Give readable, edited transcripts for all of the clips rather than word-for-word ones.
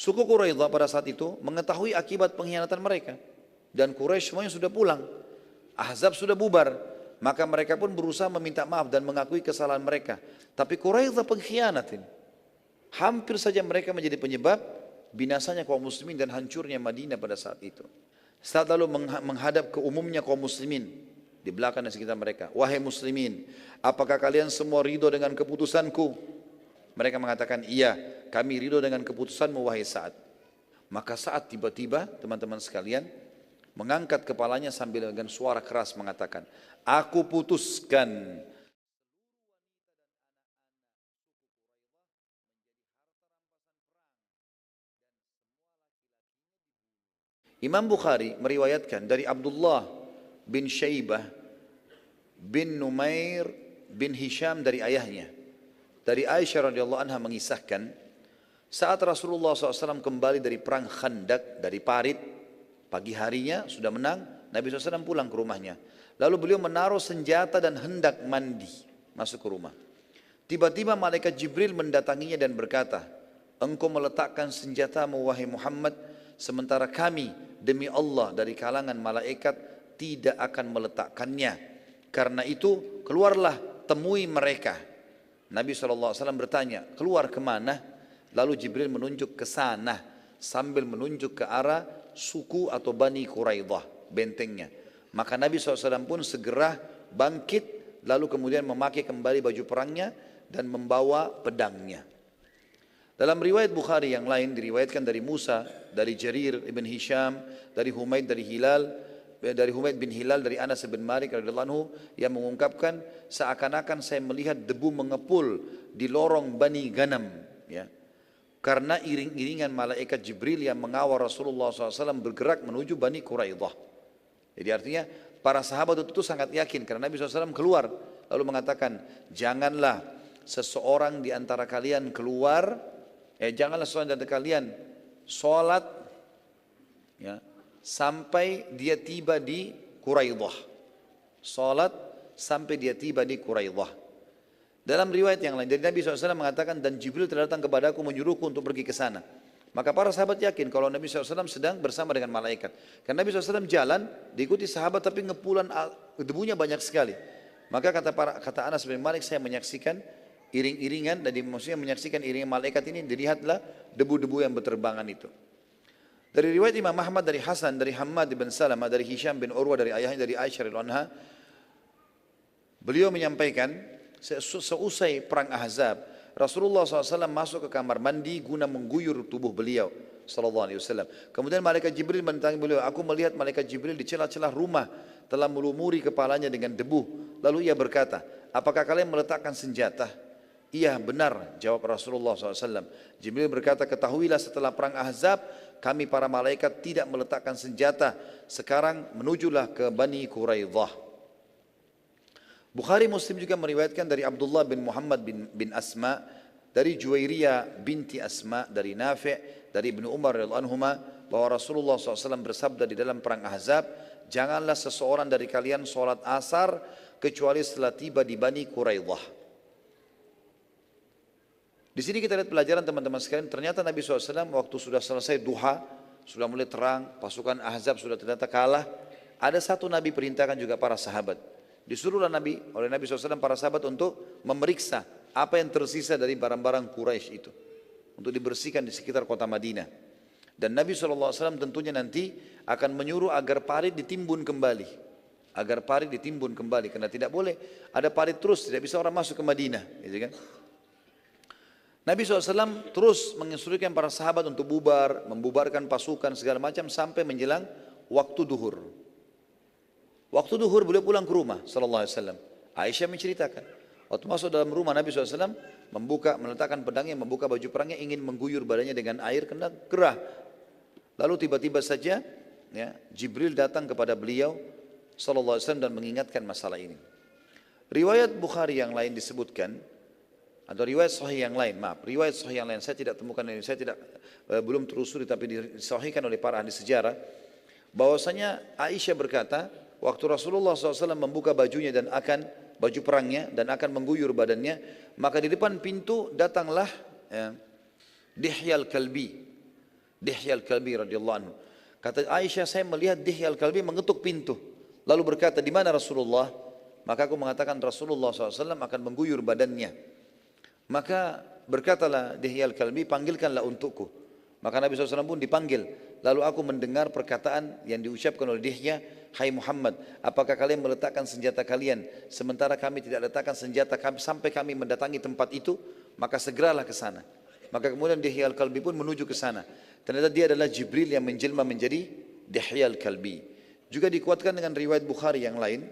Suku Quraidah pada saat itu mengetahui akibat pengkhianatan mereka. Dan Quraisy semuanya sudah pulang. Ahzab sudah bubar. Maka mereka pun berusaha meminta maaf dan mengakui kesalahan mereka. Tapi Quraidah pengkhianatin. Hampir saja mereka menjadi penyebab binasanya kaum muslimin dan hancurnya Madinah pada saat itu. Saat lalu menghadap ke umumnya kaum muslimin di belakang dan sekitar mereka. Wahai muslimin, apakah kalian semua ridho dengan keputusanku? Mereka mengatakan, iya, kami ridho dengan keputusanmu wahai Sa'ad. Maka Sa'ad tiba-tiba, teman-teman sekalian, mengangkat kepalanya sambil dengan suara keras mengatakan, aku putuskan Imam Bukhari meriwayatkan dari Abdullah bin Syaibah bin Numair bin Hisham dari ayahnya. Dari Aisyah radhiyallahu anha mengisahkan, saat Rasulullah SAW kembali dari perang Khandak, dari parit, pagi harinya sudah menang, Nabi SAW pulang ke rumahnya. Lalu beliau menaruh senjata dan hendak mandi, masuk ke rumah. Tiba-tiba malaikat Jibril mendatanginya dan berkata, engkau meletakkan senjatamu wahai Muhammad, sementara kami demi Allah dari kalangan malaikat tidak akan meletakkannya. Karena itu keluarlah temui mereka. Nabi SAW bertanya, keluar kemana? Lalu Jibril menunjuk ke sana sambil menunjuk ke arah suku atau Bani Quraidah, bentengnya. Maka Nabi SAW pun segera bangkit lalu kemudian memakai kembali baju perangnya dan membawa pedangnya. Dalam riwayat Bukhari yang lain diriwayatkan dari Musa, dari Jarir ibn Hisham, dari Humaid bin Hilal dari Anas bin Malik radhiyallahu anhu yang mengungkapkan seakan-akan saya melihat debu mengepul di lorong Bani Ganam, ya. Karena iring-iringan malaikat Jibril yang mengawal Rasulullah SAW bergerak menuju Bani Quraidah. Jadi artinya para sahabat itu sangat yakin karena Nabi SAW keluar lalu mengatakan, janganlah seseorang di antara kalian keluar, janganlah seseorang di antara kalian sholat, ya, sampai dia tiba di Quraidah. Salat sampai dia tiba di Quraidah. Dalam riwayat yang lain dari Nabi SAW mengatakan, dan Jibril telah datang kepadaku menyuruhku untuk pergi ke sana. Maka para sahabat yakin kalau Nabi SAW sedang bersama dengan malaikat. Karena Nabi SAW jalan diikuti sahabat tapi ngepulan debunya banyak sekali. Maka kata Anas bin Malik, saya menyaksikan iring-iringan dan maksudnya menyaksikan iringan malaikat ini, dilihatlah debu-debu yang berterbangan itu. Dari riwayat Imam Ahmad dari Hasan, dari Hammad bin Salamah, dari Hisham bin Urwah, dari ayahnya, dari Aisyah radhiyallahu anha, beliau menyampaikan, seusai perang Ahzab, Rasulullah SAW masuk ke kamar mandi guna mengguyur tubuh beliau sallallahu alaihi wasallam. Kemudian malaikat Jibril mendatangi beliau. Aku melihat malaikat Jibril di celah-celah rumah telah melumuri kepalanya dengan debu. Lalu ia berkata, apakah kalian meletakkan senjata? Iya benar, jawab Rasulullah SAW. Jibril berkata, ketahuilah setelah perang Ahzab, kami para malaikat tidak meletakkan senjata. Sekarang menujulah ke Bani Quraidah. Bukhari Muslim juga meriwayatkan dari Abdullah bin Muhammad bin Asma, dari Juwairiyah binti Asma, dari Nafi', dari Ibnu Umar radhiyallahu anhuma, bahwa Rasulullah SAW bersabda di dalam perang Ahzab, janganlah seseorang dari kalian sholat asar kecuali setelah tiba di Bani Quraidah. Di sini kita lihat pelajaran teman-teman sekalian, ternyata Nabi SAW waktu sudah selesai duha, sudah mulai terang, pasukan Ahzab sudah ternyata kalah, ada satu Nabi perintahkan juga para sahabat. Disuruhlah oleh Nabi SAW para sahabat untuk memeriksa apa yang tersisa dari barang-barang Quraisy itu, untuk dibersihkan di sekitar kota Madinah. Dan Nabi SAW tentunya nanti akan menyuruh agar parit ditimbun kembali. Agar parit ditimbun kembali, karena tidak boleh ada parit terus, tidak bisa orang masuk ke Madinah, gitu kan? Nabi SAW terus menginstruksikan para sahabat untuk membubarkan pasukan segala macam sampai menjelang waktu duhur. Waktu duhur beliau pulang ke rumah sallallahu alaihi wasallam. Aisyah menceritakan, waktu masuk dalam rumah Nabi SAW meletakkan pedangnya, membuka baju perangnya, ingin mengguyur badannya dengan air karena gerah. Lalu tiba-tiba saja, ya, Jibril datang kepada beliau sallallahu alaihi wasallam dan mengingatkan masalah ini. Riwayat Bukhari yang lain disebutkan, atau riwayat sahih yang lain, riwayat sahih yang lain saya tidak temukan ini, saya belum telusuri tapi disahihkan oleh para ahli sejarah, bahwasanya Aisyah berkata, waktu Rasulullah SAW membuka bajunya dan baju perangnya dan akan mengguyur badannya, maka di depan pintu datanglah Dihyal Kalbi. Dihya al-Kalbi radhiyallahu anhu. Kata Aisyah, saya melihat Dihya al-Kalbi mengetuk pintu. Lalu berkata, di mana Rasulullah? Maka aku mengatakan Rasulullah SAW akan mengguyur badannya. Maka berkatalah Dihya al-Kalbi, panggilkanlah untukku. Maka Nabi SAW pun dipanggil. Lalu aku mendengar perkataan yang diucapkan oleh Dihya, hai Muhammad, apakah kalian meletakkan senjata kalian sementara kami tidak letakkan senjata kami sampai kami mendatangi tempat itu? Maka segeralah ke sana. Maka kemudian Dihya al-Kalbi pun menuju ke sana. Ternyata dia adalah Jibril yang menjelma menjadi Dihya al-Kalbi. Juga dikuatkan dengan riwayat Bukhari yang lain.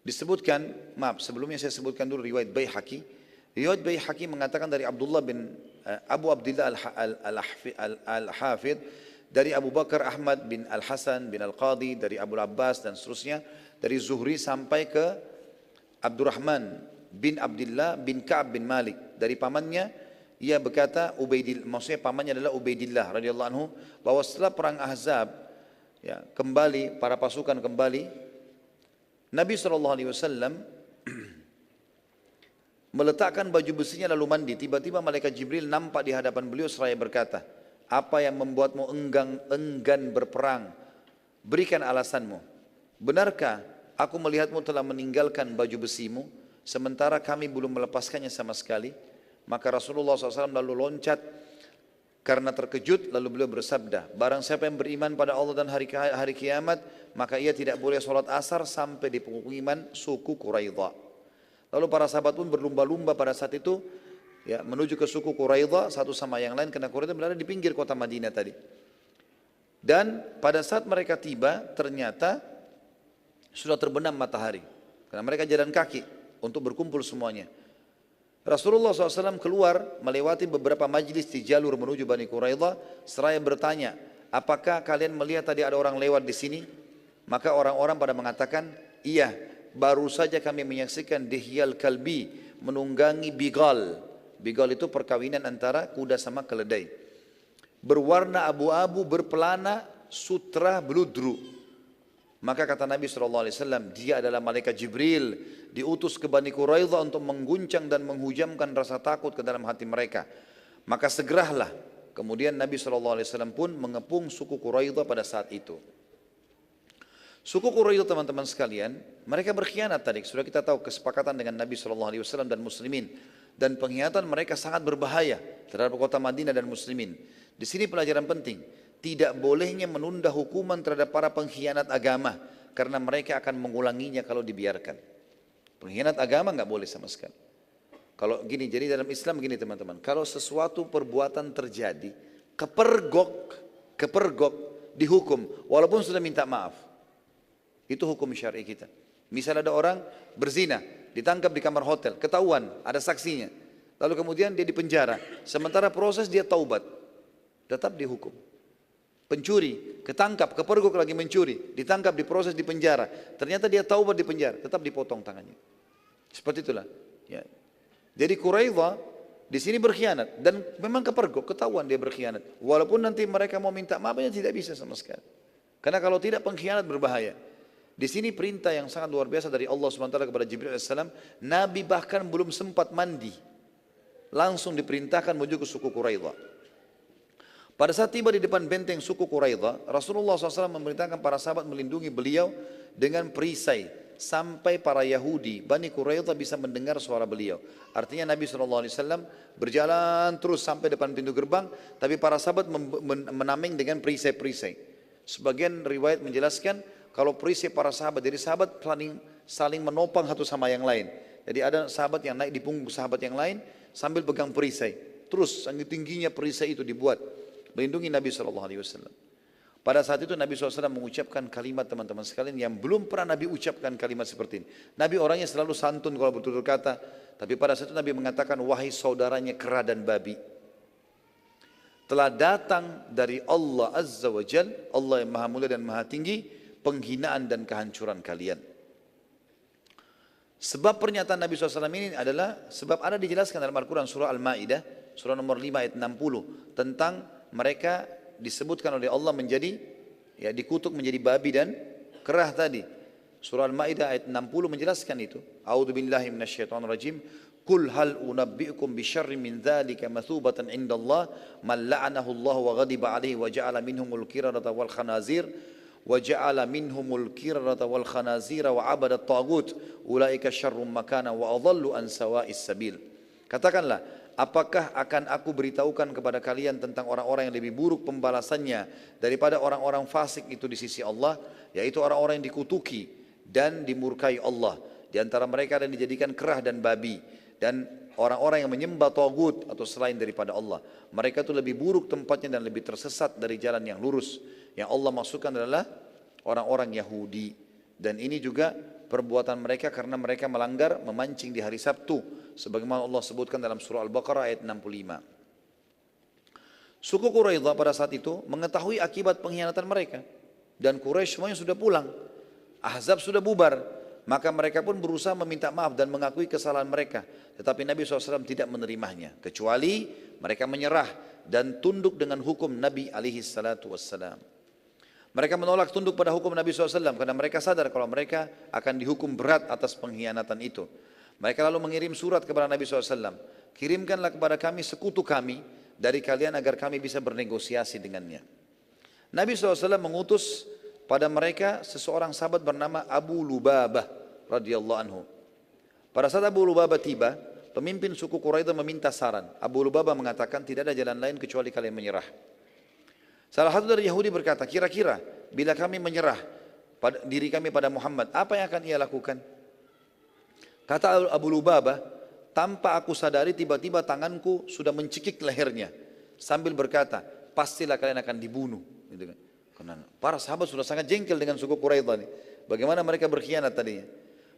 Disebutkan, maaf sebelumnya saya sebutkan dulu riwayat Baihaqi. Riwayat Baihaqi mengatakan dari Abdullah bin Abu Abdillah Al-Hafidh, dari Abu Bakar Ahmad bin Al-Hasan bin Al-Qadi, dari Abu Abbas dan seterusnya, dari Zuhri sampai ke Abdurrahman bin Abdillah bin Ka'ab bin Malik, dari pamannya, ia berkata Ubaidillah, maksudnya pamannya adalah Ubaidillah radhiyallahu anhu, bahwa setelah perang Ahzab, ya, kembali para pasukan kembali, Nabi SAW meletakkan baju besinya lalu mandi. Tiba-tiba malaikat Jibril nampak di hadapan beliau seraya berkata, apa yang membuatmu enggan berperang? Berikan alasanmu. Benarkah aku melihatmu telah meninggalkan baju besimu, sementara kami belum melepaskannya sama sekali? Maka Rasulullah SAW lalu loncat karena terkejut, lalu beliau bersabda, barang siapa yang beriman pada Allah dan hari kiamat, maka ia tidak boleh sholat asar sampai di pemukiman suku Quraidah. Lalu para sahabat pun berlumba-lumba pada saat itu, ya, menuju ke suku Quraidah satu sama yang lain, karena Quraidah berada di pinggir kota Madinah tadi. Dan pada saat mereka tiba, ternyata sudah terbenam matahari, karena mereka jalan kaki untuk berkumpul semuanya. Rasulullah SAW keluar melewati beberapa majlis di jalur menuju Bani Quraidah, seraya bertanya, apakah kalian melihat tadi ada orang lewat di sini? Maka orang-orang pada mengatakan, iya, baru saja kami menyaksikan Dihya al-Kalbi menunggangi Bigal. Bigal itu perkawinan antara kuda sama keledai. Berwarna abu-abu, berpelana, sutra, beludru. Maka kata Nabi SAW, dia adalah malaikat Jibril, diutus ke Bani Quraidah untuk mengguncang dan menghujamkan rasa takut ke dalam hati mereka. Maka segeralah. Kemudian Nabi SAW pun mengepung suku Quraidah pada saat itu. Suku Quraidah, teman-teman sekalian, mereka berkhianat tadi. Sudah kita tahu kesepakatan dengan Nabi SAW dan muslimin. Dan pengkhianatan mereka sangat berbahaya terhadap kota Madinah dan muslimin. Di sini pelajaran penting. Tidak bolehnya menunda hukuman terhadap para pengkhianat agama, karena mereka akan mengulanginya kalau dibiarkan. Pengkhianat agama nggak boleh sama sekali. Kalau gini, jadi dalam Islam begini teman-teman. Kalau sesuatu perbuatan terjadi, kepergok dihukum, walaupun sudah minta maaf. Itu hukum syar'i kita. Misal ada orang berzina, ditangkap di kamar hotel, ketahuan, ada saksinya. Lalu kemudian dia dipenjara. Sementara proses dia taubat, tetap dihukum. Pencuri, ketangkap, kepergok lagi mencuri, ditangkap, diproses di penjara. Ternyata dia taubat di penjara, tetap dipotong tangannya. Seperti itulah. Ya. Jadi Quraidah di sini berkhianat dan memang kepergok, ketahuan dia berkhianat. Walaupun nanti mereka mau minta maafnya tidak bisa sama sekali. Karena kalau tidak pengkhianat berbahaya. Di sini perintah yang sangat luar biasa dari Allah SWT kepada Jibril AS. Nabi bahkan belum sempat mandi, langsung diperintahkan menuju ke suku Quraidah. Pada saat tiba di depan benteng suku Quraidah, Rasulullah SAW memerintahkan para sahabat melindungi beliau dengan perisai sampai para Yahudi Bani Quraidah bisa mendengar suara beliau. Artinya Nabi SAW berjalan terus sampai depan pintu gerbang, tapi para sahabat menameng dengan perisai-perisai. Sebagian riwayat menjelaskan kalau perisai para sahabat, jadi sahabat saling menopang satu sama yang lain. Jadi ada sahabat yang naik di punggung sahabat yang lain sambil pegang perisai. Terus sangat tingginya perisai itu dibuat melindungi Nabi SAW. Pada saat itu Nabi SAW mengucapkan kalimat, teman-teman sekalian, yang belum pernah Nabi ucapkan kalimat seperti ini. Nabi orangnya selalu santun kalau bertutur kata, tapi pada saat itu Nabi mengatakan, wahai saudaranya kera dan babi, telah datang dari Allah Azza wa Jal, Allah yang maha mulia dan maha tinggi, penghinaan dan kehancuran kalian. Sebab pernyataan Nabi SAW ini adalah sebab ada dijelaskan dalam Al-Quran surah Al-Ma'idah, surah nomor 5 ayat 60, tentang mereka disebutkan oleh Allah menjadi, ya, dikutuk menjadi babi dan kerah tadi. Surah Al-Ma'idah ayat 60 menjelaskan itu. A'udzu billahi minasyaitonir rajim. Qul hal unabbi'ukum bisyarrin min dzalika mathubatan indallah man la'anahu Allah wa ghadiba alaihi wa ja'ala minhumul qiradata wal khanazir wa ja'ala minhumul qiradata wal khanazira wa 'abada at-taghut ulaika syarrum makana wa adallu an sawa'is sabil. Katakanlah, apakah akan aku beritahukan kepada kalian tentang orang-orang yang lebih buruk pembalasannya daripada orang-orang fasik itu di sisi Allah, yaitu orang-orang yang dikutuki dan dimurkai Allah. Di antara mereka ada yang dijadikan kerah dan babi, dan orang-orang yang menyembah tagut atau selain daripada Allah. Mereka itu lebih buruk tempatnya dan lebih tersesat dari jalan yang lurus. Yang Allah masukkan adalah orang-orang Yahudi. Dan ini juga perbuatan mereka karena mereka melanggar memancing di hari Sabtu, sebagaimana Allah sebutkan dalam surah Al-Baqarah ayat 65. Suku Quraidah pada saat itu mengetahui akibat pengkhianatan mereka, dan Quraisy semuanya sudah pulang, Ahzab sudah bubar, maka mereka pun berusaha meminta maaf dan mengakui kesalahan mereka. Tetapi Nabi SAW tidak menerimanya, kecuali mereka menyerah dan tunduk dengan hukum Nabi SAW. Mereka menolak tunduk pada hukum Nabi SAW karena mereka sadar kalau mereka akan dihukum berat atas pengkhianatan itu. Mereka lalu mengirim surat kepada Nabi SAW. Kirimkanlah kepada kami sekutu kami dari kalian agar kami bisa bernegosiasi dengannya. Nabi SAW mengutus pada mereka seseorang sahabat bernama Abu Lubabah radhiyallahu anhu. Pada saat Abu Lubabah tiba, pemimpin suku Quraidah meminta saran. Abu Lubabah mengatakan tidak ada jalan lain kecuali kalian menyerah. Salah satu dari Yahudi berkata, kira-kira bila kami menyerah diri kami pada Muhammad, apa yang akan ia lakukan? Kata Abu Lubabah, tanpa aku sadari tiba-tiba tanganku sudah mencekik lehernya sambil berkata, pastilah kalian akan dibunuh. Gitu kan. Karena para sahabat sudah sangat jengkel dengan suku Quraidah ini. Bagaimana mereka berkhianat tadinya.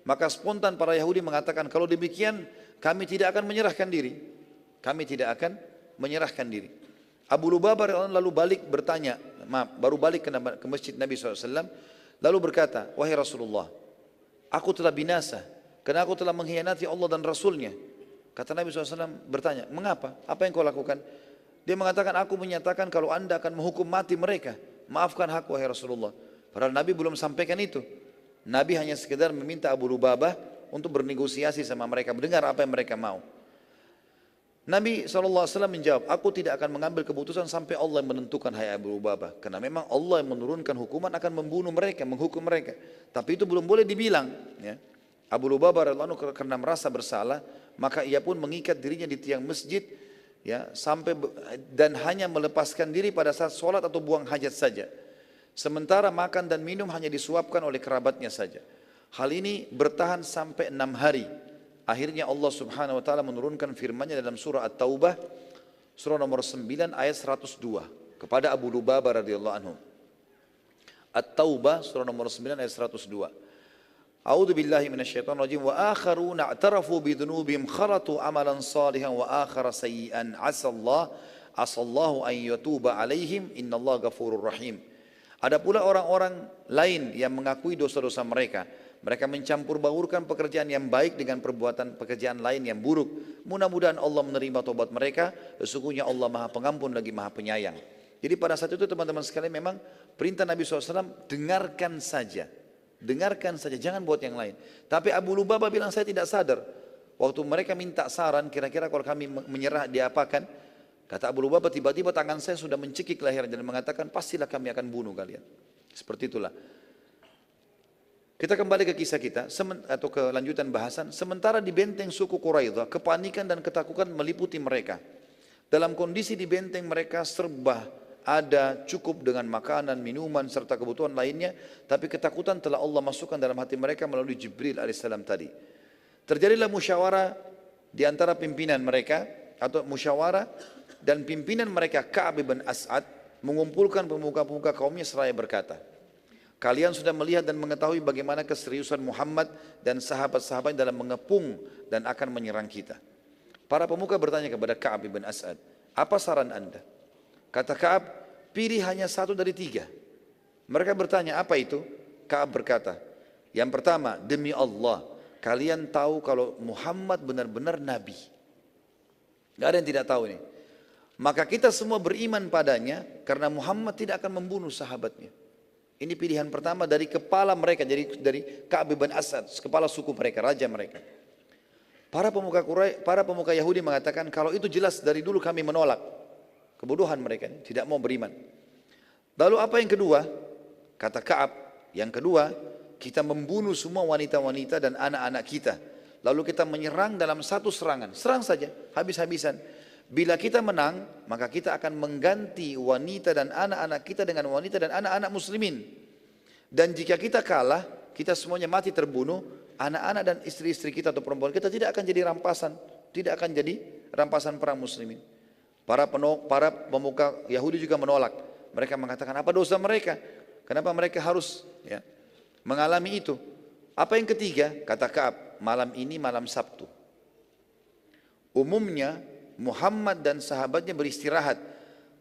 Maka spontan para Yahudi mengatakan, kalau demikian kami tidak akan menyerahkan diri. Kami tidak akan menyerahkan diri. Abu Lubabah lalu baru balik ke masjid Nabi SAW, lalu berkata, wahai Rasulullah, aku telah binasa, karena aku telah mengkhianati Allah dan Rasulnya. Kata Nabi SAW bertanya, mengapa? Apa yang kau lakukan? Dia mengatakan, aku menyatakan kalau anda akan menghukum mati mereka, maafkan aku wahai Rasulullah. Padahal Nabi belum sampaikan itu. Nabi hanya sekedar meminta Abu Lubabah untuk bernegosiasi sama mereka, mendengar apa yang mereka mau. Nabi SAW menjawab, aku tidak akan mengambil keputusan sampai Allah yang menentukan, hai Abu Lubabah. Karena memang Allah yang menurunkan hukuman akan membunuh mereka, menghukum mereka. Tapi itu belum boleh dibilang. Ya. Abu Lubabah karena merasa bersalah, maka ia pun mengikat dirinya di tiang masjid, ya, dan hanya melepaskan diri pada saat sholat atau buang hajat saja. Sementara makan dan minum hanya disuapkan oleh kerabatnya saja. Hal ini bertahan sampai 6 hari. Akhirnya Allah Subhanahu wa taala menurunkan firman-Nya dalam surah At-Taubah surah nomor 9 ayat 102 kepada Abu Lubabah radhiyallahu anhu. At-Taubah surah nomor 9 ayat 102. A'udzu billahi minasyaitonir rajim wa akharuna i'tarafu bi dzunubihim kharatu amalan salihan wa akhara sayyi'an asallahu an yatuba alaihim innallaha ghafurur rahim. Ada pula orang-orang lain yang mengakui dosa-dosa mereka. Mereka mencampur baurkan pekerjaan yang baik dengan pekerjaan lain yang buruk. Mudah-mudahan Allah menerima tobat mereka. Sesungguhnya Allah Maha Pengampun lagi Maha Penyayang. Jadi pada saat itu teman-teman sekalian, memang perintah Nabi SAW, dengarkan saja. Dengarkan saja, jangan buat yang lain. Tapi Abu Lubabah bilang, saya tidak sadar. Waktu mereka minta saran, kira-kira kalau kami menyerah diapakan? Kata Abu Lubabah, tiba-tiba tangan saya sudah mencekik leher dan mengatakan, pastilah kami akan bunuh kalian. Seperti itulah. Kita kembali ke kisah kita, atau ke lanjutan bahasan. Sementara di benteng suku Quraidah, kepanikan dan ketakutan meliputi mereka. Dalam kondisi di benteng mereka serba ada, cukup dengan makanan, minuman, serta kebutuhan lainnya. Tapi ketakutan telah Allah masukkan dalam hati mereka melalui Jibril alaihissalam tadi. Terjadilah musyawarah di antara pimpinan mereka, atau musyawarah, dan pimpinan mereka Ka'ab bin As'ad mengumpulkan pemuka-pemuka kaumnya seraya berkata, kalian sudah melihat dan mengetahui bagaimana keseriusan Muhammad dan sahabat-sahabat dalam mengepung dan akan menyerang kita. Para pemuka bertanya kepada Ka'ab bin As'ad, apa saran anda? Kata Ka'ab, pilih hanya satu dari 3. Mereka bertanya, apa itu? Ka'ab berkata, yang pertama, demi Allah, kalian tahu kalau Muhammad benar-benar Nabi. Gak ada yang tidak tahu ini. Maka kita semua beriman padanya karena Muhammad tidak akan membunuh sahabatnya. Ini pilihan pertama dari kepala mereka, dari Ka'ab bin As'ad, kepala suku mereka, raja mereka. Para pemuka Yahudi mengatakan kalau itu jelas dari dulu kami menolak. Kebodohan mereka, tidak mau beriman. Lalu apa yang kedua? Kata Ka'ab, yang kedua, kita membunuh semua wanita-wanita dan anak-anak kita. Lalu kita menyerang dalam satu serangan. Serang saja, habis-habisan. Bila kita menang, maka kita akan mengganti wanita dan anak-anak kita dengan wanita dan anak-anak muslimin. Dan jika kita kalah, kita semuanya mati terbunuh, anak-anak dan istri-istri kita atau perempuan kita tidak akan jadi rampasan. Tidak akan jadi rampasan perang muslimin. Para pemuka Yahudi juga menolak. Mereka mengatakan, apa dosa mereka? Kenapa mereka harus mengalami itu? Apa yang ketiga? Kata Ka'ab, malam ini malam Sabtu. Umumnya Muhammad dan sahabatnya beristirahat.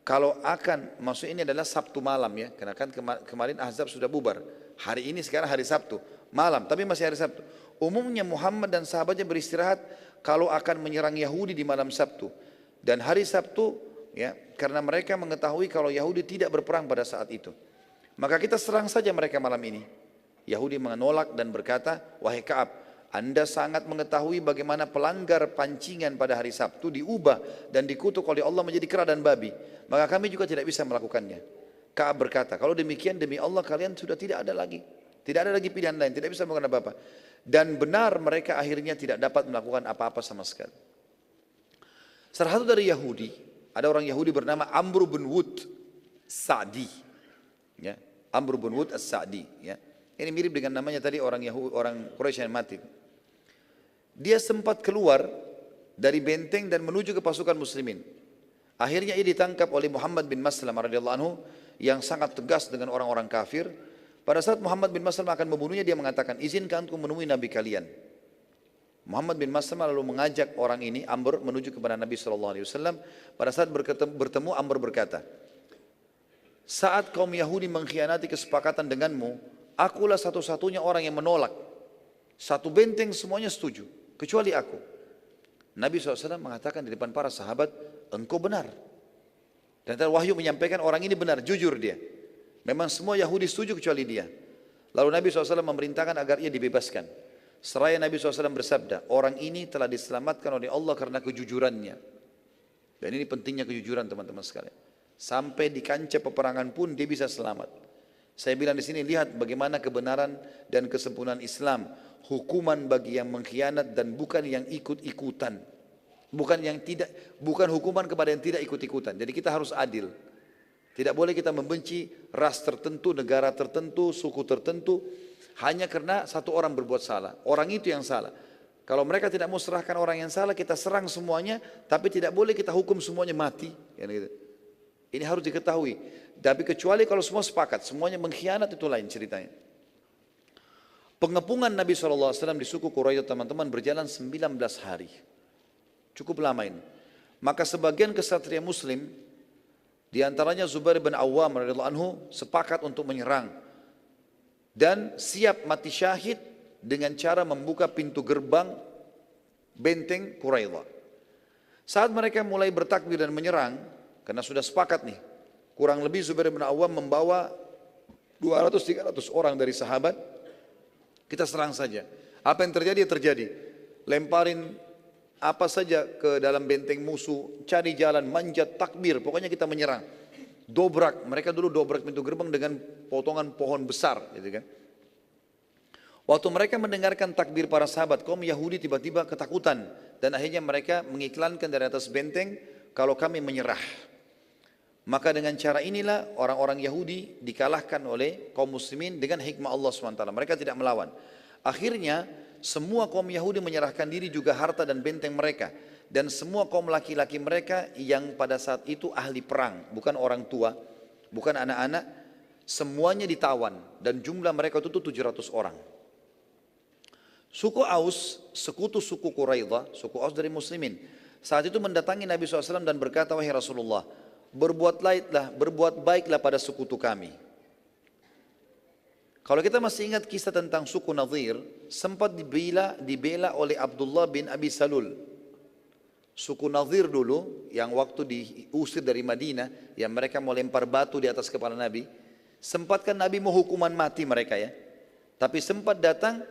Kalau akan, maksud ini adalah Sabtu malam ya. Karena kan kemarin Ahzab sudah bubar. Hari ini sekarang hari Sabtu. Malam, tapi masih hari Sabtu. Umumnya Muhammad dan sahabatnya beristirahat kalau akan menyerang Yahudi di malam Sabtu. Dan hari Sabtu, ya, karena mereka mengetahui kalau Yahudi tidak berperang pada saat itu. Maka kita serang saja mereka malam ini. Yahudi menolak dan berkata, wahai Ka'ab, Anda sangat mengetahui bagaimana pelanggar pancingan pada hari Sabtu diubah dan dikutuk oleh Allah menjadi kera dan babi. Maka kami juga tidak bisa melakukannya. Ka'ab berkata, kalau demikian demi Allah kalian sudah tidak ada lagi. Tidak ada lagi pilihan lain, tidak bisa melakukan apa-apa. Dan benar mereka akhirnya tidak dapat melakukan apa-apa sama sekali. Salah satu dari Yahudi, ada orang Yahudi bernama Amr bin Wud Sa'di. Ya, Amr bin Wud As-Sa'di. Ya. Ini mirip dengan namanya tadi orang Quraisy yang mati. Dia sempat keluar dari benteng dan menuju ke pasukan muslimin. Akhirnya ia ditangkap oleh Muhammad bin Maslam radhiyallahu anhu yang sangat tegas dengan orang-orang kafir. Pada saat Muhammad bin Maslam akan membunuhnya, dia mengatakan, izinkan aku menemui Nabi kalian. Muhammad bin Maslam lalu mengajak orang ini, Amr, menuju kepada Nabi SAW. Pada saat bertemu, Amr berkata, saat kaum Yahudi mengkhianati kesepakatan denganmu, akulah satu-satunya orang yang menolak. Satu benteng semuanya setuju, kecuali aku. Nabi SAW mengatakan di depan para sahabat, engkau benar. Dan wahyu menyampaikan orang ini benar, jujur dia. Memang semua Yahudi setuju kecuali dia. Lalu Nabi SAW memerintahkan agar ia dibebaskan. Seraya Nabi SAW bersabda, orang ini telah diselamatkan oleh Allah karena kejujurannya. Dan ini pentingnya kejujuran teman-teman sekalian. Sampai di kancah peperangan pun dia bisa selamat. Saya bilang di sini, lihat bagaimana kebenaran dan kesempurnaan Islam. Hukuman bagi yang mengkhianat dan bukan yang ikut-ikutan. Bukan hukuman kepada yang tidak ikut-ikutan. Jadi kita harus adil. Tidak boleh kita membenci ras tertentu, negara tertentu, suku tertentu. Hanya karena satu orang berbuat salah. Orang itu yang salah. Kalau mereka tidak mau serahkan orang yang salah, kita serang semuanya. Tapi tidak boleh kita hukum semuanya mati. Ini harus diketahui. Tapi kecuali kalau semua sepakat, semuanya mengkhianat, itu lain ceritanya. Pengepungan Nabi SAW di suku Quraisy teman-teman berjalan 19 hari. Cukup lama ini. Maka sebagian kesatria muslim, diantaranya Zubair bin Awam radhiyallahu anhu, sepakat untuk menyerang. Dan siap mati syahid dengan cara membuka pintu gerbang benteng Quraidah. Saat mereka mulai bertakbir dan menyerang, karena sudah sepakat nih, kurang lebih Zubair bin Awam membawa 200-300 orang dari sahabat, kita serang saja. Apa yang terjadi? Terjadi. Lemparin apa saja ke dalam benteng musuh, cari jalan, manjat, takbir, pokoknya kita menyerang. Dobrak, mereka dulu dobrak pintu gerbang dengan potongan pohon besar, gitu kan. Waktu mereka mendengarkan takbir para sahabat, kaum Yahudi tiba-tiba ketakutan dan akhirnya mereka mengiklankan dari atas benteng kalau kami menyerah. Maka dengan cara inilah orang-orang Yahudi dikalahkan oleh kaum muslimin dengan hikmah Allah SWT. Mereka tidak melawan. Akhirnya semua kaum Yahudi menyerahkan diri, juga harta dan benteng mereka. Dan semua kaum laki-laki mereka yang pada saat itu ahli perang, bukan orang tua, bukan anak-anak, semuanya ditawan dan jumlah mereka itu 700 orang. Suku Aus, sekutu suku Quraidah, suku Aus dari muslimin, saat itu mendatangi Nabi SAW dan berkata, wahai Rasulullah, berbuat baiklah pada sekutu kami. Kalau kita masih ingat kisah tentang suku Nadir, sempat dibela oleh Abdullah bin Abi Salul. Suku Nadir dulu, yang waktu diusir dari Madinah, yang mereka mau lempar batu di atas kepala Nabi, sempat kan Nabi mau hukuman mati mereka ya. Tapi sempat datang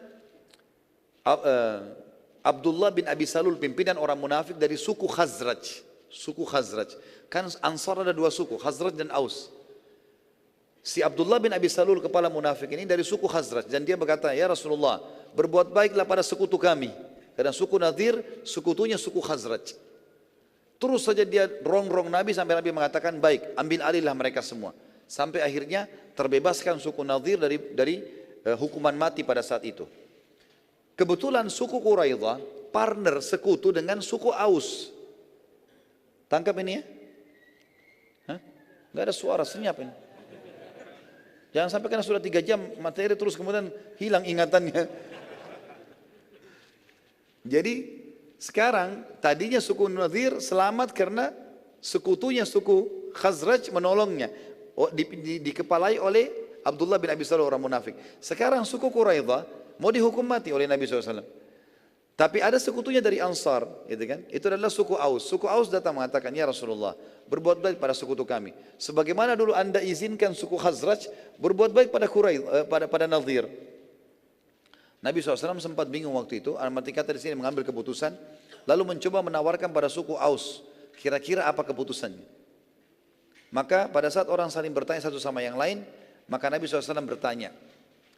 Abdullah bin Abi Salul, pimpinan orang munafik dari suku Khazraj. Suku Khazraj. Kan Ansar ada dua suku, Khazraj dan Aus. Si Abdullah bin Abi Salul, kepala munafik ini dari suku Khazraj. Dan dia berkata, ya Rasulullah, berbuat baiklah pada sekutu kami. Karena suku Nadir, sekutunya suku Khazraj. Terus saja dia rongrong Nabi sampai Nabi mengatakan, baik, ambil alihlah mereka semua. Sampai akhirnya terbebaskan suku Nadir dari hukuman mati pada saat itu. Kebetulan suku Quraidah partner sekutu dengan suku Aus. Tangkap ini ya? Hah? Gak ada suara, senyap ini. Jangan sampai karena sudah 3 jam materi terus kemudian hilang ingatannya. Jadi sekarang tadinya suku Nadir selamat karena sekutunya suku Khazraj menolongnya. Dikepalai oleh Abdullah bin Abi Salul, orang munafik. Sekarang suku Quraidah mau dihukum mati oleh Nabi SAW. Tapi ada sekutunya dari Ansar, gitu kan? Itu adalah suku Aus. Suku Aus datang mengatakan, ya Rasulullah, berbuat baik pada sekutu kami. Sebagaimana dulu anda izinkan suku Khazraj berbuat baik pada pada Nadir. Nabi SAW sempat bingung waktu itu. Arti kata di sini mengambil keputusan, lalu mencoba menawarkan pada suku Aus, kira-kira apa keputusannya? Maka pada saat orang saling bertanya satu sama yang lain, maka Nabi SAW bertanya,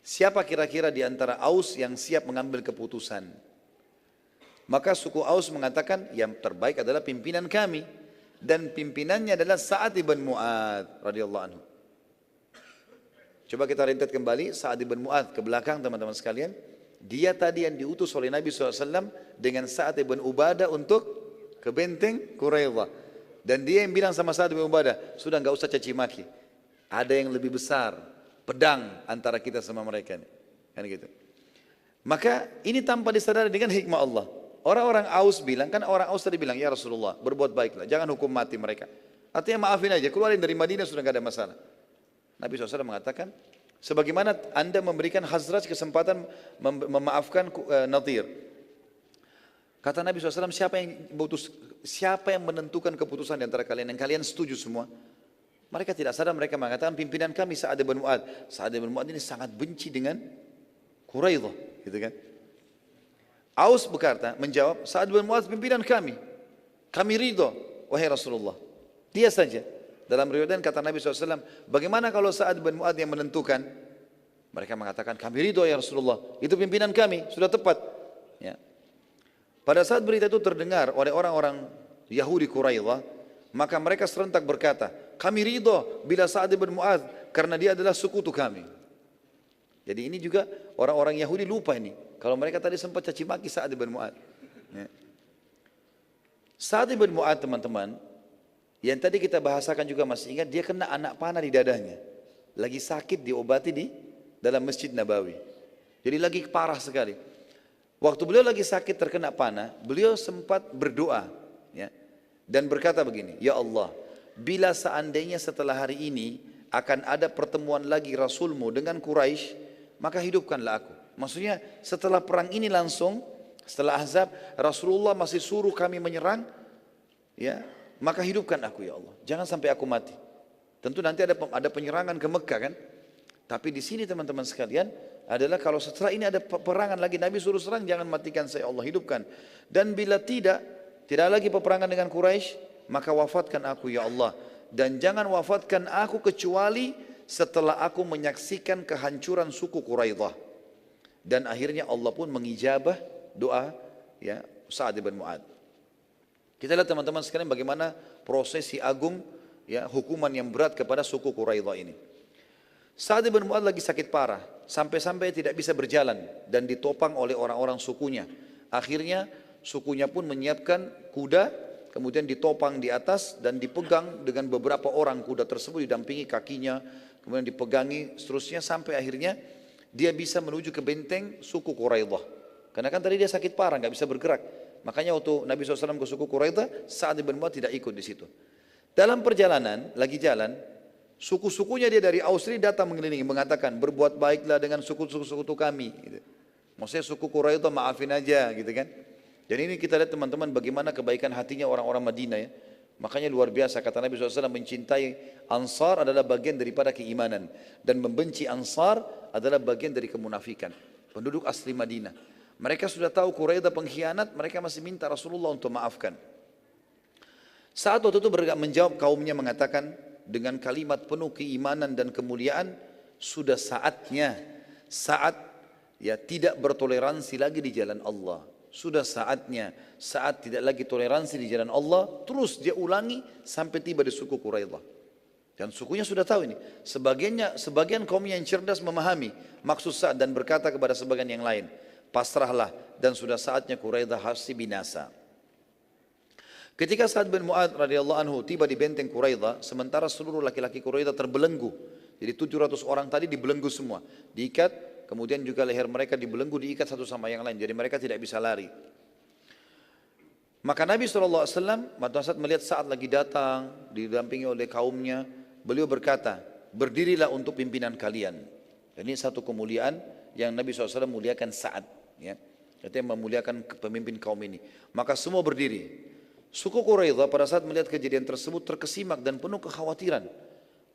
siapa kira-kira di antara Aus yang siap mengambil keputusan? Maka suku Aus mengatakan yang terbaik adalah pimpinan kami. Dan pimpinannya adalah Sa'ad ibn Mu'adz radhiyallahu anhu. Coba kita rentet kembali Sa'ad ibn Mu'adz ke belakang teman-teman sekalian. Dia tadi yang diutus oleh Nabi SAW dengan Sa'ad ibn Ubadah untuk ke benteng Quraidah. Dan dia yang bilang sama Sa'ad ibn Ubadah, sudah enggak usah caci maki. Ada yang lebih besar, pedang antara kita sama mereka. Kan gitu. Maka ini tanpa disadari dengan hikmah Allah. Orang-orang Aus bilang, kan orang Aus tadi bilang, ya Rasulullah, berbuat baiklah, jangan hukum mati mereka. Artinya maafin aja, keluarin dari Madinah sudah enggak ada masalah. Nabi SAW mengatakan, sebagaimana anda memberikan Khazraj kesempatan memaafkan Nadir. Kata Nabi SAW, siapa yang menentukan keputusan di antara kalian, yang kalian setuju semua? Mereka tidak sadar, mereka mengatakan pimpinan kami Sa'ad bin Mu'adz. Sa'ad bin Mu'adz ini sangat benci dengan Quraidah, gitu kan? Aus berkata, menjawab, Sa'ad bin Mu'adz pimpinan kami. Kami ridho, wahai Rasulullah. Dia saja. Dalam riwayat kata Nabi SAW, bagaimana kalau Sa'ad bin Mu'adz yang menentukan? Mereka mengatakan, kami ridho ya Rasulullah. Itu pimpinan kami, sudah tepat. Ya. Pada saat berita itu terdengar oleh orang-orang Yahudi Quraidah, maka mereka serentak berkata, kami ridho bila Sa'ad bin Mu'adz, karena dia adalah sekutu kami. Jadi ini juga orang-orang Yahudi lupa ini. Kalau mereka tadi sempat caci maki Sa'ad bin Mu'adz. Ya. Sa'ad bin Mu'adz teman-teman, yang tadi kita bahasakan juga masih ingat, dia kena anak panah di dadanya. Lagi sakit diobati di dalam Masjid Nabawi. Jadi lagi parah sekali. Waktu beliau lagi sakit terkena panah, beliau sempat berdoa. Ya, dan berkata begini, ya Allah, bila seandainya setelah hari ini akan ada pertemuan lagi Rasulmu dengan Quraisy, maka hidupkanlah aku. Maksudnya setelah perang ini langsung, setelah Ahzab, Rasulullah masih suruh kami menyerang, ya, maka hidupkan aku ya Allah. Jangan sampai aku mati. Tentu nanti ada penyerangan ke Mekah kan. Tapi di sini teman-teman sekalian adalah kalau setelah ini ada peperangan lagi, Nabi suruh serang, jangan matikan saya Allah, hidupkan. Dan bila tidak lagi peperangan dengan Quraisy, maka wafatkan aku ya Allah. Dan jangan wafatkan aku kecuali setelah aku menyaksikan kehancuran suku Quraidah. Dan akhirnya Allah pun mengijabah doa ya Sa'ad bin Mu'adz. Kita lihat teman-teman sekalian bagaimana prosesi agung ya hukuman yang berat kepada suku Quraidah ini. Sa'ad bin Mu'adz lagi sakit parah, sampai-sampai tidak bisa berjalan dan ditopang oleh orang-orang sukunya. Akhirnya sukunya pun menyiapkan kuda, kemudian ditopang di atas dan dipegang dengan beberapa orang, kuda tersebut didampingi kakinya, kemudian dipegangi seterusnya sampai akhirnya dia bisa menuju ke benteng suku Quraidah. Karena kan tadi dia sakit parah, nggak bisa bergerak. Makanya waktu Nabi SAW ke suku Quraidah, Sa'ad bin Mu'adz tidak ikut di situ. Dalam perjalanan, lagi jalan, suku-sukunya dia dari Aus ini datang mengelilingi, mengatakan, berbuat baiklah dengan suku-suku kami. Gitu. Maksudnya suku Quraidah maafin aja, gitu kan. Dan ini kita lihat teman-teman bagaimana kebaikan hatinya orang-orang Madinah ya. Makanya luar biasa kata Nabi SAW, mencintai Ansar adalah bagian daripada keimanan. Dan membenci Ansar adalah bagian dari kemunafikan. Penduduk asli Madinah. Mereka sudah tahu Quraidah pengkhianat, mereka masih minta Rasulullah untuk maafkan. Saat waktu itu menjawab kaumnya mengatakan dengan kalimat penuh keimanan dan kemuliaan, sudah saatnya saat ya tidak bertoleransi lagi di jalan Allah. Sudah saatnya saat tidak lagi toleransi di jalan Allah. Terus dia ulangi sampai tiba di suku Quraidah. Dan sukunya sudah tahu ini. Sebagian kaum yang cerdas memahami maksud Sa'ad dan berkata kepada sebagian yang lain, pasrahlah dan sudah saatnya Quraidah harus binasa. Ketika Sa'ad bin Mu'adz radhiyallahu anhu tiba di benteng Quraidah, sementara seluruh laki-laki Quraidah terbelenggu. Jadi 700 orang tadi dibelenggu semua, diikat, kemudian juga leher mereka dibelenggu, diikat satu sama yang lain. Jadi mereka tidak bisa lari. Maka Nabi SAW pada saat melihat Sa'ad lagi datang, didampingi oleh kaumnya, beliau berkata, berdirilah untuk pimpinan kalian. Dan ini satu kemuliaan yang Nabi SAW muliakan Sa'ad. Ya. Artinya memuliakan pemimpin kaum ini. Maka semua berdiri. Suku Quraidah pada saat melihat kejadian tersebut terkesimak dan penuh kekhawatiran.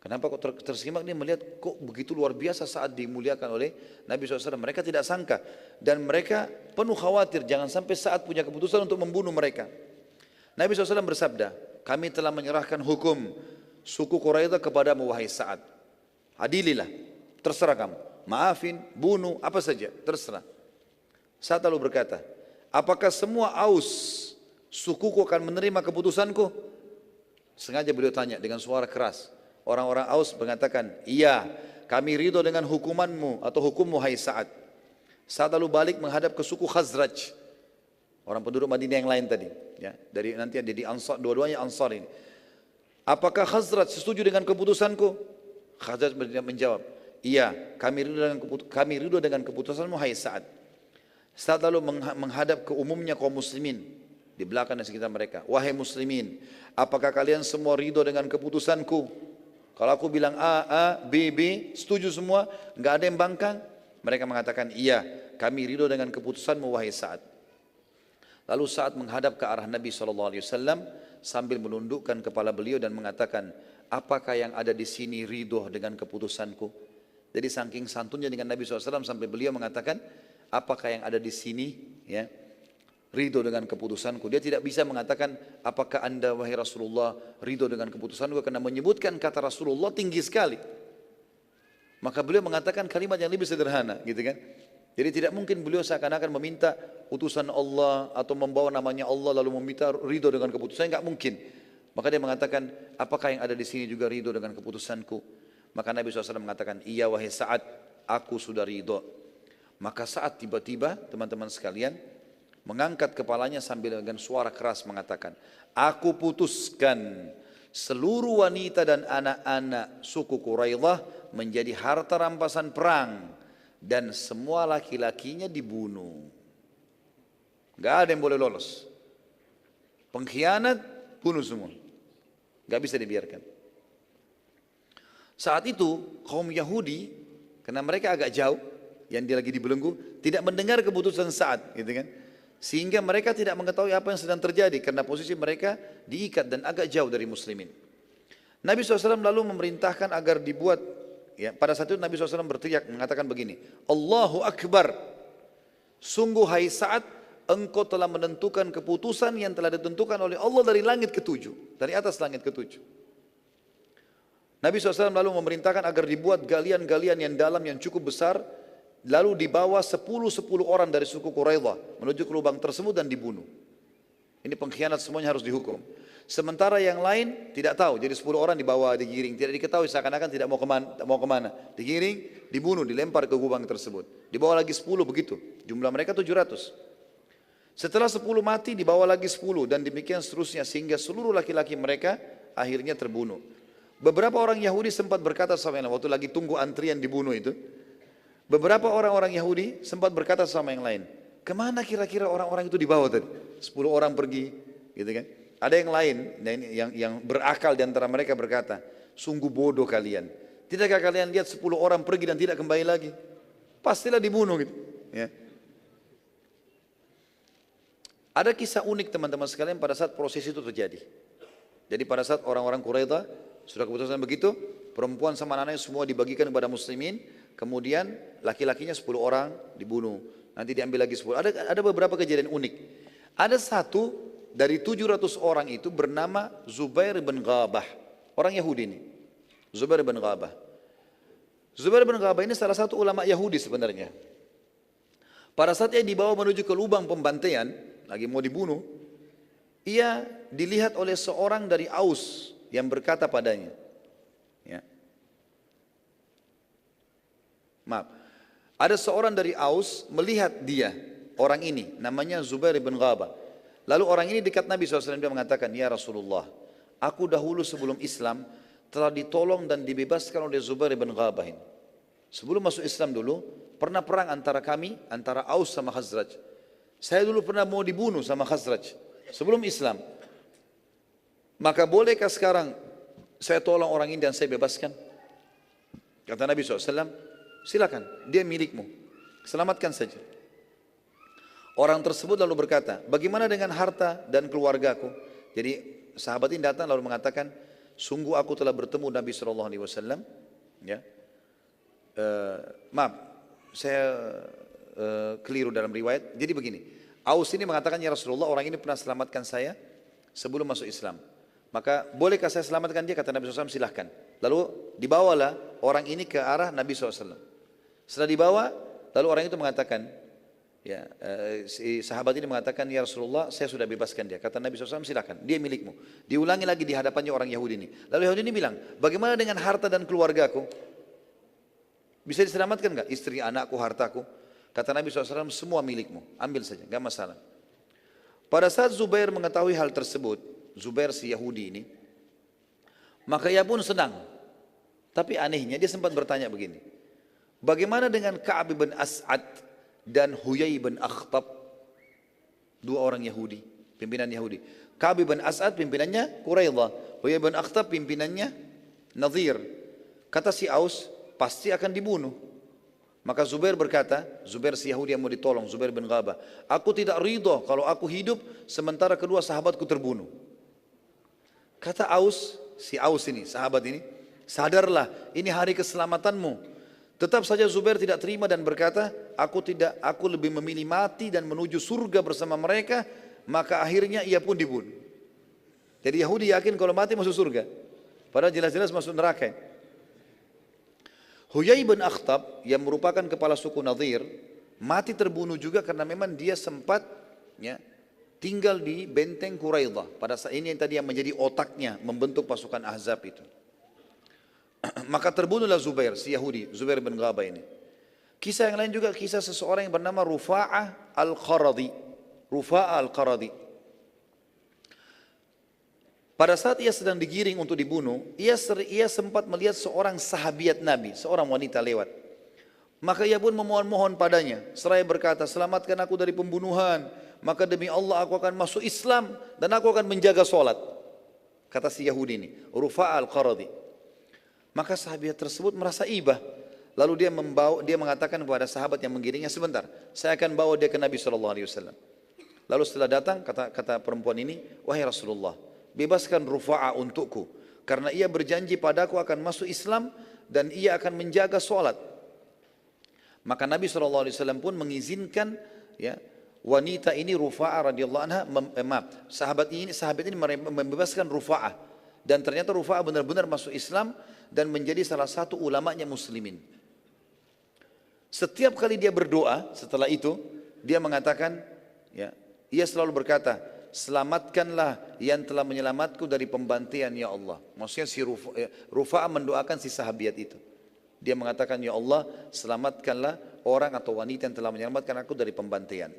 Kenapa kok tersimak? Dia melihat kok begitu luar biasa saat dimuliakan oleh Nabi SAW. Mereka tidak sangka dan mereka penuh khawatir jangan sampai saat punya keputusan untuk membunuh mereka. Nabi SAW bersabda, kami telah menyerahkan hukum suku Quraidah kepadamu wahai Sa'ad. Adililah, terserah kamu. Maafin, bunuh, apa saja, terserah. Sa'ad lalu berkata, apakah semua Aus sukuku akan menerima keputusanku? Sengaja beliau tanya dengan suara keras. Orang-orang Aus mengatakan, iya, kami ridho dengan hukumanmu atau hukummu hai Sa'ad. Sa'ad lalu balik menghadap ke suku Khazraj, orang penduduk Madinah yang lain tadi. Ya, dari nanti ada di Ansar, dua-duanya Ansar ini. Apakah Khazraj setuju dengan keputusanku? Khazraj menjawab, iya, kami ridho dengan keputusanmu hai Sa'ad. Sa'ad lalu menghadap ke umumnya kaum muslimin di belakang dan sekitar mereka. Wahai muslimin, apakah kalian semua ridho dengan keputusanku? Kalau aku bilang A, B, B, setuju semua, enggak ada yang bangkang? Mereka mengatakan, iya, kami ridho dengan keputusanmu wahai Sa'ad. Lalu Sa'ad menghadap ke arah Nabi SAW sambil menundukkan kepala beliau dan mengatakan, apakah yang ada di sini ridho dengan keputusanku? Jadi saking santunnya dengan Nabi SAW sampai beliau mengatakan, apakah yang ada di sini ya ridho dengan keputusanku. Dia tidak bisa mengatakan apakah anda wahai Rasulullah ridho dengan keputusanku, karena menyebutkan kata Rasulullah tinggi sekali. Maka beliau mengatakan kalimat yang lebih sederhana gitu kan. Jadi tidak mungkin beliau seakan-akan meminta utusan Allah atau membawa namanya Allah lalu meminta ridho dengan keputusan, enggak mungkin. Maka dia mengatakan apakah yang ada di sini juga ridho dengan keputusanku? Maka Nabi SAW mengatakan, iya wahai Sa'ad, aku sudah ridho. Maka Sa'ad tiba-tiba teman-teman sekalian mengangkat kepalanya sambil dengan suara keras mengatakan, aku putuskan seluruh wanita dan anak-anak suku Quraidah menjadi harta rampasan perang dan semua laki-lakinya dibunuh. Gak ada yang boleh lolos. Pengkhianat, bunuh semua. Gak bisa dibiarkan. Saat itu kaum Yahudi, karena mereka agak jauh, yang dia lagi dibelenggu, tidak mendengar keputusan Sa'ad, gitu kan? Sehingga mereka tidak mengetahui apa yang sedang terjadi karena posisi mereka diikat dan agak jauh dari muslimin. Nabi SAW lalu memerintahkan agar dibuat, ya, pada saat itu Nabi SAW berteriak mengatakan begini, Allahu Akbar, sungguh hai Sa'ad, engkau telah menentukan keputusan yang telah ditentukan oleh Allah dari langit ketujuh, dari atas langit ketujuh. Nabi SAW lalu memerintahkan agar dibuat galian-galian yang dalam yang cukup besar, lalu dibawa 10 orang dari suku Quraidah menuju ke lubang tersebut dan dibunuh. Ini pengkhianat, semuanya harus dihukum. Sementara yang lain tidak tahu, jadi 10 orang dibawa digiring, tidak diketahui, seakan-akan tidak mau kemana. Digiring, dibunuh, dilempar ke lubang tersebut. Dibawa lagi 10 begitu, jumlah mereka 700. Setelah 10 mati dibawa lagi 10 dan demikian seterusnya sehingga seluruh laki-laki mereka akhirnya terbunuh. Beberapa orang Yahudi sempat berkata sama yang lain, waktu lagi tunggu antrian dibunuh itu, beberapa orang-orang Yahudi sempat berkata sama yang lain, kemana kira-kira orang-orang itu dibawa tadi? 10 orang pergi, gitu kan? Ada yang lain yang berakal di antara mereka berkata, sungguh bodoh kalian. Tidakkah kalian lihat 10 orang pergi dan tidak kembali lagi? Pastilah dibunuh gitu. Ya. Ada kisah unik teman-teman sekalian pada saat proses itu terjadi. Jadi pada saat orang-orang Quraidah sudah keputusan begitu, perempuan sama anak-anaknya semua dibagikan kepada muslimin. Kemudian laki-lakinya 10 orang dibunuh. Nanti diambil lagi 10. Ada beberapa kejadian unik. Ada satu dari 700 orang itu bernama Zubair bin Ghabah. Orang Yahudi ini. Zubair bin Ghabah. Zubair bin Ghabah ini salah satu ulama Yahudi sebenarnya. Pada saat ia dibawa menuju ke lubang pembantaian, lagi mau dibunuh, ia dilihat oleh seorang dari Aus yang berkata padanya, ya. Maaf, ada seorang dari Aus melihat dia, orang ini, namanya Zubair bin Ghabah. Lalu orang ini dekat Nabi SAW, dia mengatakan, ya Rasulullah, aku dahulu sebelum Islam telah ditolong dan dibebaskan oleh Zubair bin Ghabah ini. Sebelum masuk Islam dulu, pernah perang antara kami, antara Aus sama Khazraj. Saya dulu pernah mau dibunuh sama Khazraj, sebelum Islam. Maka bolehkah sekarang saya tolong orang ini dan saya bebaskan? Kata Nabi SAW, silakan, dia milikmu, selamatkan saja. Orang tersebut lalu berkata, bagaimana dengan harta dan keluargaku? Jadi sahabat ini datang lalu mengatakan, sungguh aku telah bertemu Nabi SAW. Ya, maaf, saya keliru dalam riwayat. Jadi begini, Aus ini mengatakan, ya Rasulullah, orang ini pernah selamatkan saya sebelum masuk Islam. Maka bolehkah saya selamatkan dia? Kata Nabi SAW, silahkan. Lalu dibawalah orang ini ke arah Nabi SAW. Setelah dibawa, lalu orang itu mengatakan, ya, si sahabat ini mengatakan, ya Rasulullah, saya sudah bebaskan dia. Kata Nabi SAW, silahkan, dia milikmu. Diulangi lagi di hadapannya orang Yahudi ini. Lalu Yahudi ini bilang, bagaimana dengan harta dan keluargaku? Bisa diselamatkan enggak? Istri, anakku, hartaku? Kata Nabi SAW, semua milikmu, ambil saja, enggak masalah. Pada saat Zubair mengetahui hal tersebut, Zubair si Yahudi ini, maka ia pun senang. Tapi anehnya dia sempat bertanya begini, bagaimana dengan Ka'ab bin As'ad dan Huyai bin Akhtab? Dua orang Yahudi, pimpinan Yahudi. Ka'ab bin As'ad pimpinannya Quraidah, Huyai bin Akhtab pimpinannya Nadhir. Kata si Aus, pasti akan dibunuh. Maka Zubair berkata, Zubair si Yahudi yang mau ditolong, Zubair bin Ghabah, aku tidak ridho kalau aku hidup sementara kedua sahabatku terbunuh. Kata Aus, si Aus ini, sahabat ini, sadarlah, ini hari keselamatanmu. Tetap saja Zubair tidak terima dan berkata, aku lebih memilih mati dan menuju surga bersama mereka. Maka akhirnya ia pun dibunuh. Jadi Yahudi yakin kalau mati masuk surga, padahal jelas-jelas masuk neraka. Huyai bin Akhtab yang merupakan kepala suku Nadhir mati terbunuh juga karena memang dia sempat, ya, tinggal di benteng Quraidah. Pada saat ini yang tadi yang menjadi otaknya membentuk pasukan Ahzab itu. Maka terbunuhlah Zubair, si Yahudi, Zubair bin Ghabah ini. Kisah yang lain juga kisah seseorang yang bernama Rufa'ah al-Qaradi. Rufa'ah al-Qaradi. Pada saat ia sedang digiring untuk dibunuh, ia sempat melihat seorang sahabiat Nabi, seorang wanita lewat. Maka ia pun memohon-mohon padanya, seraya berkata, selamatkan aku dari pembunuhan, maka demi Allah aku akan masuk Islam dan aku akan menjaga solat. Kata si Yahudi ini, Rufa'ah al-Qaradi. Maka sahabat tersebut merasa ibah. Lalu dia mengatakan kepada sahabat yang menggiringnya, sebentar, saya akan bawa dia ke Nabi SAW. Lalu setelah datang, kata perempuan ini, wahai Rasulullah, bebaskan Rufa'ah untukku, karena ia berjanji padaku akan masuk Islam dan ia akan menjaga solat. Maka Nabi SAW pun mengizinkan, ya, wanita ini Rufa'ah radhiyallahu anha, sahabat ini membebaskan Rufa'ah, dan ternyata Rufa'ah benar-benar masuk Islam dan menjadi salah satu ulamanya muslimin. Setiap kali dia berdoa setelah itu, dia mengatakan, ya, ia selalu berkata, selamatkanlah yang telah menyelamatku dari pembantaian ya Allah. Maksudnya si Rufa'ah mendoakan si sahabiat itu. Dia mengatakan, ya Allah, selamatkanlah orang atau wanita yang telah menyelamatkan aku dari pembantaian.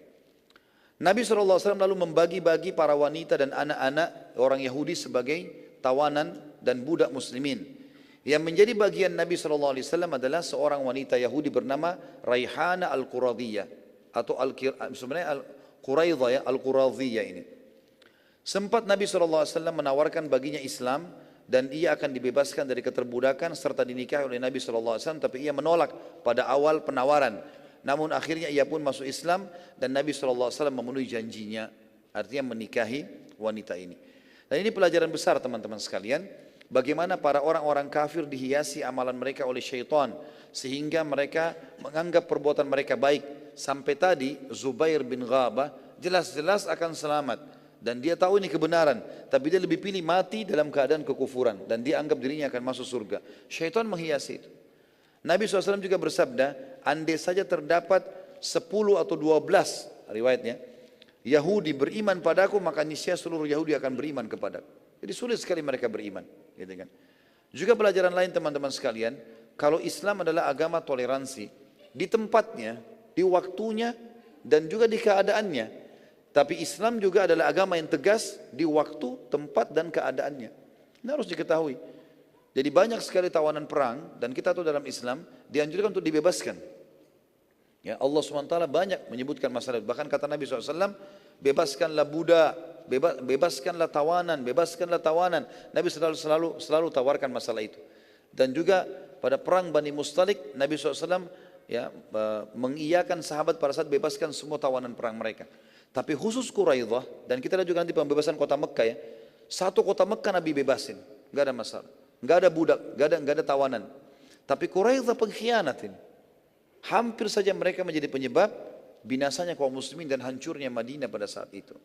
Nabi SAW lalu membagi-bagi para wanita dan anak-anak orang Yahudi sebagai tawanan dan budak muslimin. Yang menjadi bagian Nabi SAW adalah seorang wanita Yahudi bernama Raihana al-Quradiyah, atau sebenarnya Quraidah, ya, al-Quradiyah ini. Sempat Nabi SAW menawarkan baginya Islam dan ia akan dibebaskan dari keterbudakan serta dinikahi oleh Nabi SAW, tapi ia menolak pada awal penawaran. Namun akhirnya ia pun masuk Islam dan Nabi SAW memenuhi janjinya, artinya menikahi wanita ini. Dan ini pelajaran besar teman-teman sekalian, bagaimana para orang-orang kafir dihiasi amalan mereka oleh syaitan sehingga mereka menganggap perbuatan mereka baik. Sampai tadi Zubair bin Ghabah jelas-jelas akan selamat dan dia tahu ini kebenaran, tapi dia lebih pilih mati dalam keadaan kekufuran dan dia anggap dirinya akan masuk surga. Syaitan menghiasi itu. Nabi SAW juga bersabda, andai saja terdapat 10 atau 12 riwayatnya Yahudi beriman padaku, maka niscaya seluruh Yahudi akan beriman kepadaku. Jadi sulit sekali mereka beriman, gitu kan. Juga pelajaran lain teman-teman sekalian, kalau Islam adalah agama toleransi di tempatnya, di waktunya dan juga di keadaannya. Tapi Islam juga adalah agama yang tegas di waktu, tempat dan keadaannya. Ini harus diketahui. Jadi banyak sekali tawanan perang dan kita tahu dalam Islam dianjurkan untuk dibebaskan. Ya, Allah SWT banyak menyebutkan masalah itu. Bahkan kata Nabi SAW, bebaskanlah budak, bebaskanlah tawanan, bebaskanlah tawanan. Nabi selalu tawarkan masalah itu. Dan juga pada perang Bani Mustalik, Nabi SAW ya, mengiyakan sahabat pada saat bebaskan semua tawanan perang mereka. Tapi khusus Quraidah, dan kita lihat juga nanti pembebasan kota Mekah ya, satu kota Mekah Nabi bebasin, nggak ada masalah, nggak ada budak, nggak ada tawanan. Tapi Quraidah pengkhianatin. Hampir saja mereka menjadi penyebab binasanya kaum muslimin dan hancurnya Madinah pada saat itu.